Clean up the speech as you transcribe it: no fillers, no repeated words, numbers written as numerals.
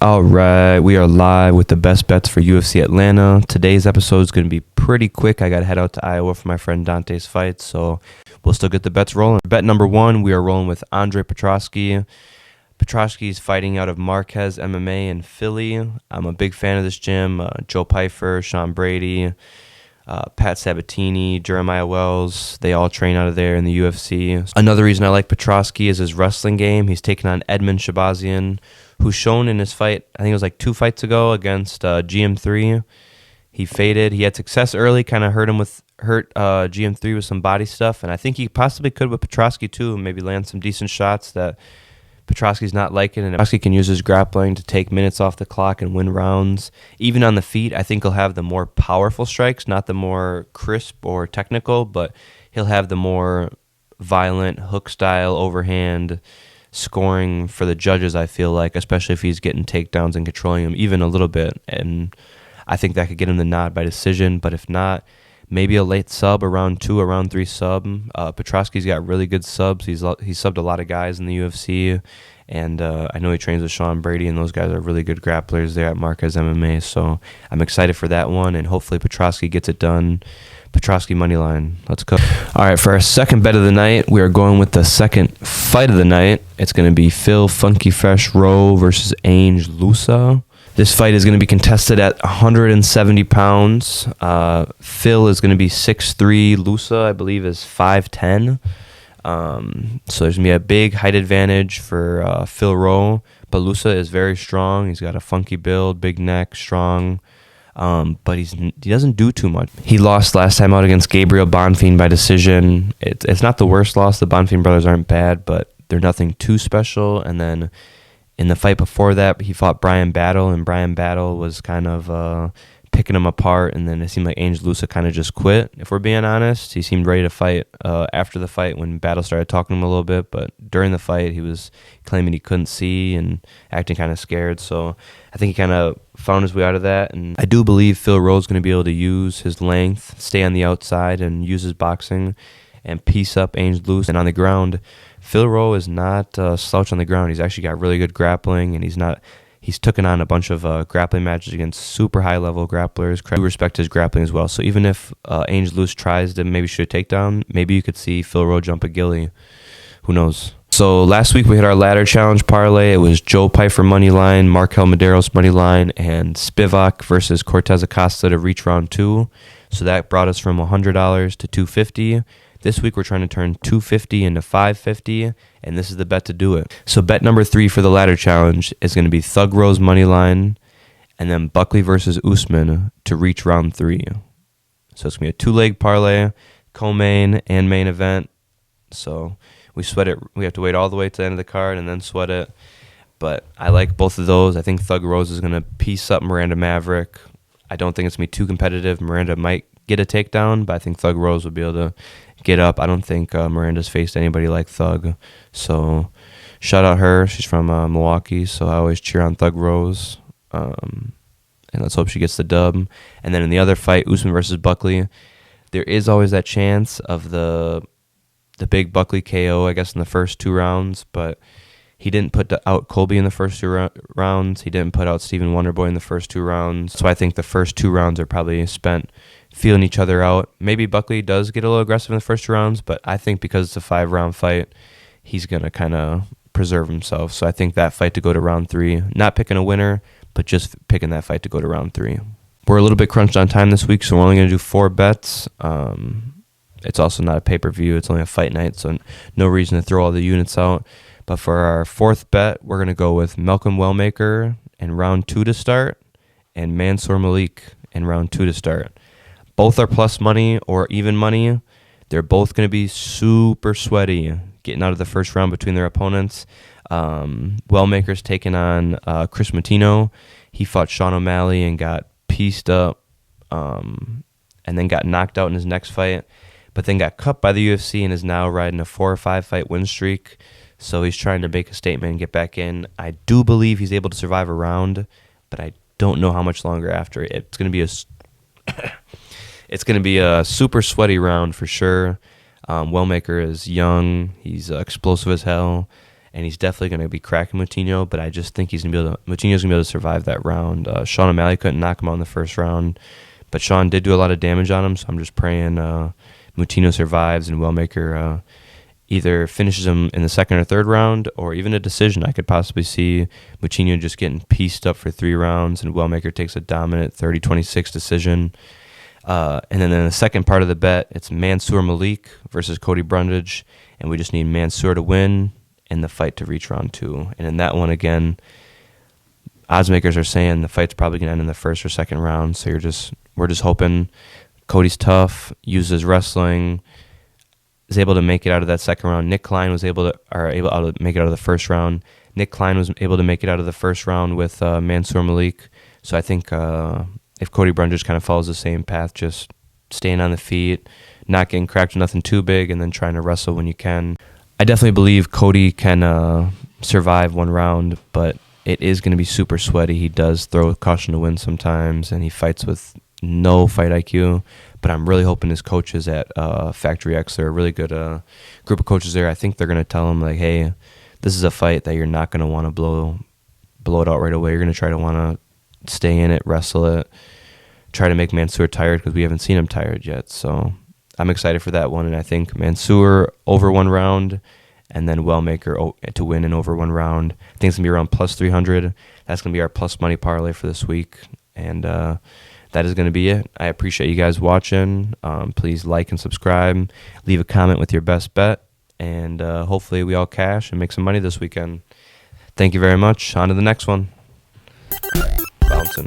All right, we are live with the best bets for UFC Atlanta. Today's episode is going to be pretty quick. I got to head out to Iowa for my friend Dante's fight, so we'll still get the bets rolling. Bet number one, we are rolling with Andre Petroski. Petroski is fighting out of Marquez MMA in Philly. I'm a big fan of this gym. Joe Pyfer, Sean Brady, Pat Sabatini, Jeremiah Wells, they all train out of there in the UFC. Another reason I like Petroski is his wrestling game. He's taken on Edmund Shabazian, who's shown in his fight, I think it was like 2 fights ago against GM3. He faded. He had success early, kind of hurt GM3 with some body stuff, and I think he possibly could with Petroski too, maybe land some decent shots that Petroski's not liking, and Petroski can use his grappling to take minutes off the clock and win rounds. Even on the feet, I think he'll have the more powerful strikes, not the more crisp or technical, but he'll have the more violent hook style overhand scoring for the judges, I feel like, especially if he's getting takedowns and controlling them even a little bit. And I think that could get him the nod by decision, but if not, maybe a late sub, a round 2, a round 3 sub. Petroski's got really good subs. He's subbed a lot of guys in the UFC, and I know he trains with Sean Brady, and those guys are really good grapplers there at Marquez MMA, so I'm excited for that one, and hopefully Petroski gets it done. Petroski money line. Let's go. All right, for our second bet of the night, we are going with the second fight of the night. It's going to be Phil Funky Fresh Rowe versus Ange Lusa. This fight is going to be contested at 170 pounds. Phil is going to be 6'3". Lusa, I believe, is 5'10". So there's going to be a big height advantage for Phil Rowe. But Lusa is very strong. He's got a funky build, big neck, strong. But he doesn't do too much. He lost last time out against Gabriel Bonfim by decision. It's not the worst loss. The Bonfim brothers aren't bad, but they're nothing too special. And then in the fight before that, he fought Brian Battle, and Brian Battle was kind of picking him apart, and then it seemed like Ange Lusa kind of just quit, if we're being honest. He seemed ready to fight after the fight when Battle started talking to him a little bit, but during the fight, he was claiming he couldn't see and acting kind of scared, so I think he kind of found his way out of that, and I do believe Phil Rowe's going to be able to use his length, stay on the outside, and use his boxing, and piece up Ange Lusa. And on the ground, Phil Rowe is not slouch on the ground. He's actually got really good grappling, and he's taken on a bunch of grappling matches against super high-level grapplers. I do respect his grappling as well. So even if Ange Lusa tries to maybe shoot a takedown, maybe you could see Phil Rowe jump a ghillie. Who knows? So last week we hit our ladder challenge parlay. It was Joe Pyfer money line, Markel Medeiros money line, and Spivak versus Cortez Acosta to reach round 2. So that brought us from $100 to $250. This week we're trying to turn $250 into $550, and this is the bet to do it. So bet number 3 for the ladder challenge is going to be Thug Rose money line, and then Buckley versus Usman to reach round 3. So it's going to be a 2-leg parlay, co-main and main event. So we sweat it. We have to wait all the way to the end of the card and then sweat it. But I like both of those. I think Thug Rose is going to piece up Miranda Maverick. I don't think it's going to be too competitive. Miranda might get a takedown, but I think Thug Rose will be able to get up. I don't think Miranda's faced anybody like Thug. So shout out her. She's from Milwaukee, so I always cheer on Thug Rose. And let's hope she gets the dub. And then in the other fight, Usman versus Buckley, there is always that chance of the big Buckley KO, I guess, in the first 2 rounds, but he didn't put out Colby in the first 2 rounds. He didn't put out Stephen Wonderboy in the first 2 rounds. So I think the first 2 rounds are probably spent feeling each other out. Maybe Buckley does get a little aggressive in the first 2 rounds, but I think because it's a 5-round fight, he's going to kind of preserve himself. So I think that fight to go to round 3, not picking a winner, but just picking that fight to go to round 3. We're a little bit crunched on time this week, so we're only going to do 4 bets. It's also not a pay-per-view. It's only a fight night, so no reason to throw all the units out. But for our 4th bet, we're going to go with Malcolm Wellmaker in round 2 to start and Mansour Malik in round 2 to start. Both are plus money or even money. They're both going to be super sweaty getting out of the first round between their opponents. Wellmaker's taking on Chris Matino. He fought Sean O'Malley and got pieced up and then got knocked out in his next fight, but then got cut by the UFC and is now riding a 4 or 5 fight win streak. So he's trying to make a statement and get back in. I do believe he's able to survive a round, but I don't know how much longer after. It's going to be a super sweaty round for sure. Wellmaker is young. He's explosive as hell. and he's definitely going to be cracking Moutinho, but I just think Moutinho's going to be able to survive that round. Sean O'Malley couldn't knock him out in the first round, but Sean did do a lot of damage on him, so I'm just praying Moutinho survives and Wellmaker either finishes him in the second or third round, or even a decision. I could possibly see Moutinho just getting pieced up for 3 rounds and Wellmaker takes a dominant 30-26 decision. And then in the second part of the bet, it's Mansour Malik versus Cody Brundage, and we just need Mansour to win and the fight to reach round 2. And in that one, again, odds makers are saying the fight's probably going to end in the first or second round, so we're just hoping Cody's tough, uses wrestling, is able to make it out of that second round. Nick Klein was able to make it out of the first round. Nick Klein was able to make it out of the first round with Mansour Malik. So I think if Cody Brundage kind of follows the same path, just staying on the feet, not getting cracked with nothing too big, and then trying to wrestle when you can. I definitely believe Cody can survive 1 round, but it is going to be super sweaty. He does throw caution to win sometimes, and he fights with no fight IQ. But I'm really hoping his coaches at Factory X, they're a really good group of coaches there. I think they're going to tell him, like, hey, this is a fight that you're not going to want to blow it out right away. You're going to try to want to stay in it, wrestle it, try to make Mansour tired because we haven't seen him tired yet. So I'm excited for that one, and I think Mansour over 1 round and then Wellmaker to win in over 1 round. I think it's going to be around plus 300. That's going to be our plus money parlay for this week, and that is going to be it. I appreciate you guys watching. Please like and subscribe. Leave a comment with your best bet. And hopefully we all cash and make some money this weekend. Thank you very much. On to the next one. Bouncing.